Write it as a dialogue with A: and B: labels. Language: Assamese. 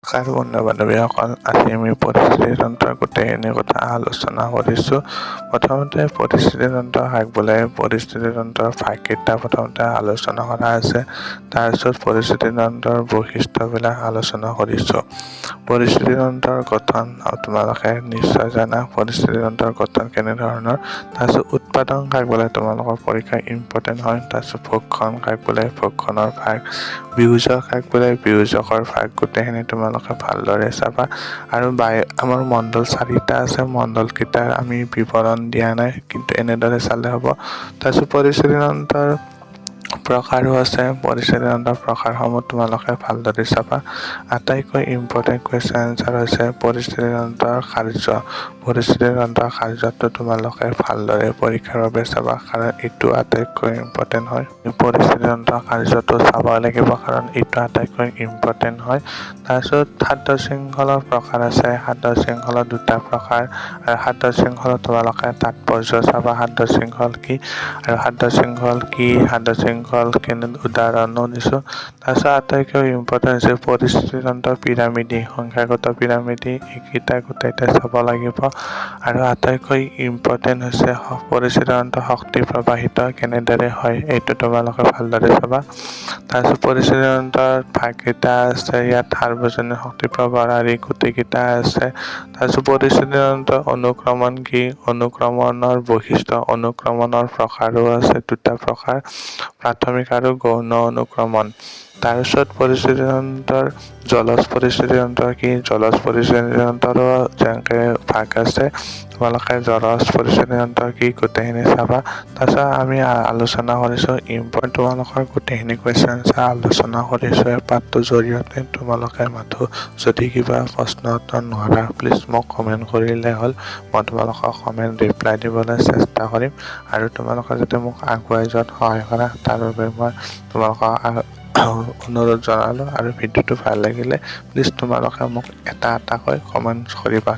A: নমস্কাৰ বন্ধু-বান্ধৱীসকল, আজি আমি পৰিস্থিতি তন্ত্ৰৰ গোটেইখিনি কথা আলোচনা কৰিছোঁ। প্ৰথমতে পৰিস্থিতি তন্ত্ৰ কাক বোলে, পৰিস্থিতি তন্ত্ৰৰ ভাগকেইটা প্ৰথমতে আলোচনা কৰা আছে। তাৰপিছত পৰিস্থিতি তন্ত্ৰৰ বৈশিষ্ট্যবিলাক আলোচনা কৰিছোঁ। পৰিস্থিতি তন্ত্ৰৰ গঠন তোমালোকে নিশ্চয় জানা। পৰিস্থিতি তন্ত্ৰৰ গঠন কেনেধৰণৰ। তাৰপিছত উৎপাদন কাক বোলে, তোমালোকৰ পৰীক্ষা ইম্পৰ্টেণ্ট হয়। তাৰপিছত ভক্ষণ কাক বোলে, ভক্ষণৰ ভাগ। বিয়োজক কাক বোলে, বিয়োজকৰ ভাগ। গোটেইখিনি তোমালোকে ভালদৰে চাবা। আৰু আমাৰ মণ্ডল 4টা আছে, মণ্ডলকেইটাৰ আমি বিৱৰণ দিয়া নাই, কিন্তু এনেদৰে চালে হ'ব। তাৰপিছত পৰিস্থিতি তন্ত্ৰৰ প্ৰকাৰো আছে। পৰিস্থিতি তন্ত্ৰৰ প্ৰকাৰসমূহ তোমালোকে ভালদৰে চাবা। আটাইতকৈ ইম্পৰ্টেণ্ট কুৱেশ্যন এনচাৰ হৈছে পৰিস্থিতি তন্ত্ৰৰ কাৰ্য। পৰিস্থিতি তন্ত্ৰৰ কাৰ্যটো তোমালোকে ভালদৰে পৰীক্ষাৰ বাবে চাবা, কাৰণ এইটো আটাইতকৈ ইম্পৰ্টেণ্ট হয়। পৰিস্থিতি তন্ত্ৰৰ কাৰ্যটো চাব লাগিব, কাৰণ এইটো আটাইতকৈ ইম্পৰ্টেণ্ট হয়। তাৰপিছত খাদ্য শৃংখলৰ প্ৰকাৰ আছে। খাদ্য শৃংখলৰ 2টা প্ৰকাৰ, আৰু খাদ্য শৃংখলত তোমালোকে তাৎপৰ্য চাবা, খাদ্য শৃংখল কি আৰু খাদ্য শৃংখল কি, খাদ্য শৃংখল কেনে উদাহৰণো দিছোঁ। তাৰপিছত আটাইতকৈ ইম্পৰ্টেণ্ট হৈছে পৰিস্থিতি তন্ত্ৰৰ পিৰামিডি, সংখ্যাগত পিৰামিডি, এইকেইটা গোটেইটা চাব লাগিব। আৰু আটাইতকৈ ইম্পৰ্টেণ্ট হৈছে পৰিস্থিতি তন্ত্ৰৰ শক্তি প্ৰবাহিত কেনেদৰে হয়, এইটো তোমালোকে ভালদৰে চাবা। তাৰপিছত পৰিস্থিতি তন্ত্ৰৰ ভাগকেইটা আছে, ইয়াত সাৰ্বজনীন শক্তি প্ৰবাহ গোটেইকেইটা আছে। তাৰপিছত পৰিস্থিতি তন্ত্ৰৰ অনুক্ৰমণ কি, অনুক্ৰমণৰ বৈশিষ্ট্য, অনুক্ৰমণৰ প্ৰকাৰো আছে 2টা প্ৰকাৰ, প্ৰাথমিক আৰু গৌণ অনুক্ৰমণ। তাৰপিছত পৰিস্থিতি তন্ত্ৰৰ জলজ পৰিস্থিতি তন্ত্ৰ কি, জলজ পৰিস্থিতি তন্ত্ৰৰো যেনেকৈ ভাগ আছে, তোমালোকে জলজ পৰিস্থিতি তন্ত্ৰ কি গোটেইখিনি চাবা। তাৰপিছত আমি আলোচনা কৰিছোঁ ইম্পৰ্টেণ্ট, তোমালোকৰ গোটেইখিনি কুৱেশ্যন এনচাৰ আলোচনা কৰিছোঁ এই পাঠটোৰ জৰিয়তে। তোমালোকে মাথো যদি কিবা প্ৰশ্ন উত্তৰ নোৱাৰা, প্লিজ মোক কমেণ্ট কৰিলে হ'ল। মই তোমালোকক কমেণ্ট ৰিপ্লাই দিবলৈ চেষ্টা কৰিম। আৰু তোমালোকে যাতে মোক আগুৱাই যোৱাত সহায় কৰা, তাৰ বাবে মই তোমালোকক অনুৰোধ জনালোঁ। আৰু ভিডিঅ'টো ভাল লাগিলে প্লিজ তোমালোকে মোক এটাকৈ কমেণ্ট কৰিবা।